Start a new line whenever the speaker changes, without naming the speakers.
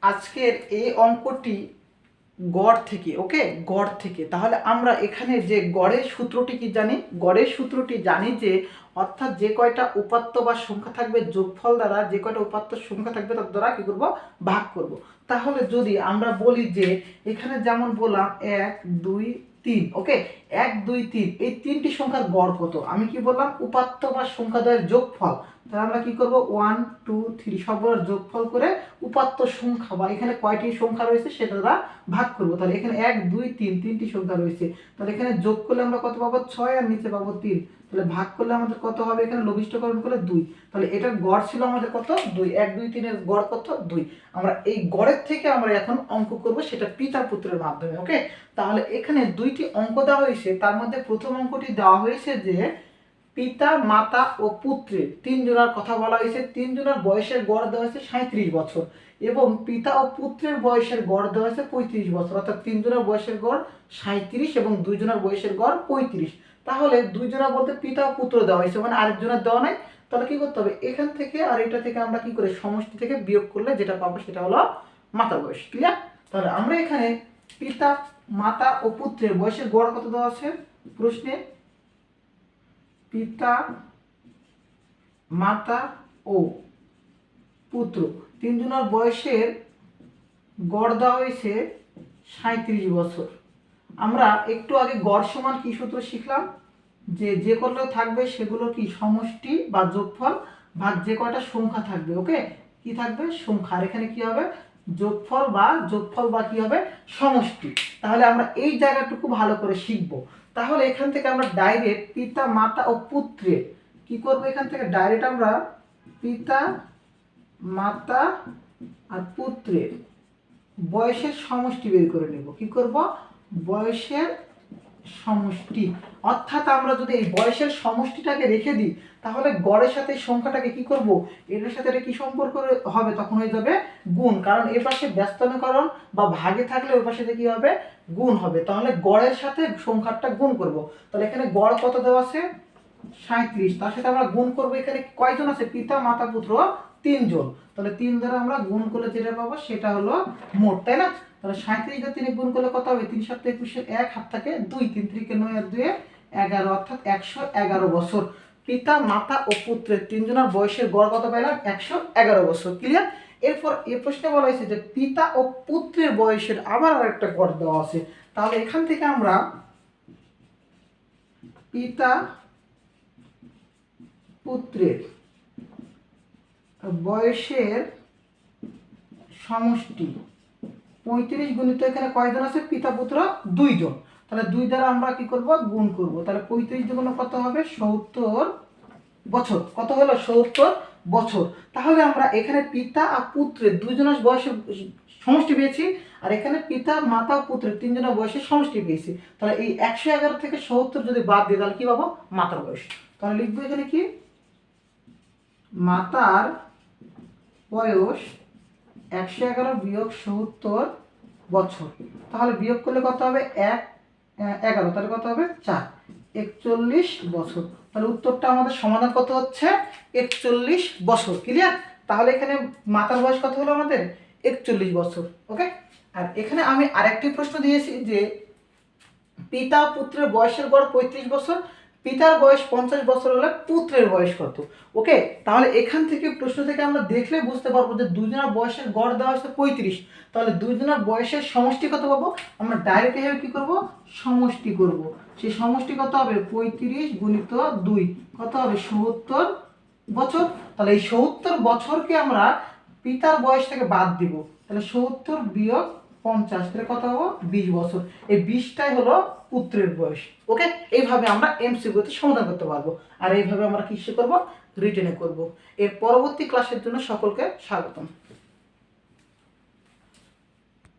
আজকের এই অঙ্কটি গড় থেকে, ওকে, গড় থেকে। তাহলে আমরা এখানে যে গড়ের সূত্রটি কি জানি? গড়ের সূত্রটি জানি যে অর্থাৎ যে কয়টা উপাত্ত বা সংখ্যা থাকবে যোগফল দ্বারা যে কয়টা উপাত্ত সংখ্যা থাকবে তার দ্বারা কি করব, ভাগ করব। তাহলে যদি আমরা বলি যে এখানে যেমন বললাম 1 2 3, ওকে, 1 2 3 এই তিনটি সংখ্যার গড় কত? আমি কি বললাম? উপাত্ত বা সংখ্যা দ্বয়ের যোগফল। তাহলে আমরা কি করব, 1 2 3 সবগুলোর যোগফল করে উপাত্ত সংখ্যা বা এখানে কয়টি সংখ্যা রয়েছে সেটা দ্বারা ভাগ করব। তাহলে এখানে 1 2 3 তিনটি সংখ্যা রয়েছে, তাহলে এখানে যোগ করলে আমরা কত পাবো? 6, আর নিচে পাবো 3। তাহলে ভাগ করলে আমাদের কত হবে? এখানে লঘিষ্ঠকরণ করলে 2। তাহলে এটার গড় ছিল আমাদের কত? 2। 1 2 3 এর গড় কত? 2। আমরা এই গড়ের থেকে আমরা এখন অঙ্ক করব, সেটা পিতা পুত্রের মাধ্যমে, ওকে। তাহলে এখানে দুইটি অঙ্ক দেওয়া হয়েছে, তার মধ্যে প্রথম অঙ্কটি দেওয়া হয়েছে যে পিতা মাতা ও পুত্রের তিনজনের কথা বলা হয়েছে। তিনজনের বয়সের গড় দেওয়া হয়েছে 37 বছর এবং পিতা ও পুত্রের বয়সের গড় দেওয়া হয়েছে 35 বছর। অর্থাৎ তিনজনের বয়সের গড় 37 এবং দুইজনের বয়সের গড় 35। তাহলে দুইজনা বলতে পিতা ও পুত্র দেওয়া হয়েছে, মানে আরেকজনের দেওয়া নাই। তাহলে কি করতে হবে? এখান থেকে আর এটা থেকে আমরা কি করে সমষ্টি থেকে বিয়োগ করলে যেটা পাবো সেটা হলো মাতার বয়স। ক্লিয়ার? তাহলে আমরা এখানে পিতা মাতা ও পুত্রের বয়সের গড় কত দেওয়া আছে প্রশ্নে? পিতা মাতা ও পুত্র তিনজনের বয়সের গড় দেওয়া হয়েছে 37 বছর। আমরা একটু আগে গড় সমান কি সূত্র শিখলাম? যে যে কটা থাকবে সেগুলো কি সমষ্টি বা যোগফল ভাগ যে কয়টা সংখ্যা থাকবে, ওকে, কি থাকবে? সংখ্যা। আর এখানে কি হবে? যোগফল বা কি হবে? সমষ্টি। তাহলে আমরা এই জায়গাটুকু ভালো করে শিখব। তাহলে এখান থেকে আমরা ডাইরেক্ট পিতা মাতা ও পুত্রের কি করব? এখান থেকে ডাইরেক্ট আমরা পিতা মাতা আর পুত্রের বয়সের সমষ্টি বের করে নেব। কি করব? বয়সের সমষ্টি। অর্থাৎ আমরা যদি এই বয়সের সমষ্টিটাকে রেখে দিই তাহলে গড়ের সাথে সংখ্যাটাকে কি করব? এটার সাথে এটা কি সম্পর্ক হবে? তখন হয়ে যাবে গুণ, কারণ এর পাশে ব্যস্তানুকরণ বা ভাগে থাকলে ওই পাশে কি হবে? গুণ হবে। তাহলে গড়ের সাথে সংখ্যাটা গুণ করব। তাহলে এখানে গড় কত দেওয়া আছে? 37। তার সাথে আমরা গুণ করব, এখানে কয়জন আছে? পিতা মাতা পুত্র 3 জন। তাহলে 3 দ্বারা আমরা গুণ করলে যেটা পাবো সেটা হলো মোট, তাই না? তাহলে 37 দিয়ে 3 গুণ করলে কত হবে? 3 7 21 1 হাত থাকে 2, 3 3 9 আর 2 11, অর্থাৎ 111 বছর। পিতা মাতা ও পুত্রের তিনজনের বয়সের গড় কত পাইলাম? 111 বছর। ক্লিয়ার? এরপর এই প্রশ্নে বলা হয়েছে যে পিতা ও পুত্রের বয়সের আবার আরেকটা গড় দেওয়া আছে। তাহলে এখান থেকে আমরা পিতা পুত্রের বয়সের সমষ্টি 35 গুণিত এখানে কয়জন আছে? পিতা পুত্র 2 জন। তাহলে 2 দ্বারা আমরা কি করব? গুণ করব। তাহলে 35 দ্বিগুণ কত হবে? 70 বছর। কত হলো? 70 বছর। তাহলে আমরা এখানে পিতা আর পুত্রের দুইজনের বয়সের সমষ্টি পেয়েছি, আর এখানে পিতা মাতা ও পুত্রের তিনজনের বয়সের সমষ্টি পেয়েছি। তাহলে এই 111 থেকে 70 যদি বাদ দিই তাহলে কি পাবো? মাতার বয়স। তাহলে লিখবো এখানে কি? মাতার বয়স 111 বিয়োগ 70 বছর। তাহলে বিয়োগ করলে কত হবে? 11, তাহলে কত হবে? 4, 41 বছর। তাহলে উত্তরটা আমাদের সমাধান কত হচ্ছে? 41 বছর। ক্লিয়ার? তাহলে এখানে মাতার বয়স কত হলো আমাদের? 41 বছর, ওকে। আর এখানে আমি আরেকটি প্রশ্ন দিয়েছি যে পিতা পুত্রের বয়সের গড় 35 বছর, পিতার বয়স 50 বছর হলে পুত্রের বয়স কত? ওকে। তাহলে এখান থেকে প্রশ্ন থেকে আমরা দেখলে বুঝতে পারবো যে দুজনের বয়সের গড় দেওয়া হচ্ছে 35। তাহলে দুজনের বয়সের সমষ্টি কত পাবো? আমরা ডাইরেক্ট এভাবে কি করব? সমষ্টি করব। সেই সমষ্টি কত হবে? 35 গুণিত 2 কত হবে? 70 বছর। তাহলে এই 70 বছরকে আমরা পিতার বয়স থেকে বাদ দিব। তাহলে 70 বিয়োগ 50, তাহলে কত হবো? 20 বছর। এই 20টাই হলো পুত্রের বয়স, ওকে। এইভাবে আমরা এমসিকিউতে সমাধান করতে পারবো। আর এইভাবে আমরা কিসে করব? রিটেনে করব। এর পরবর্তী ক্লাসের জন্য সকলকে স্বাগতম।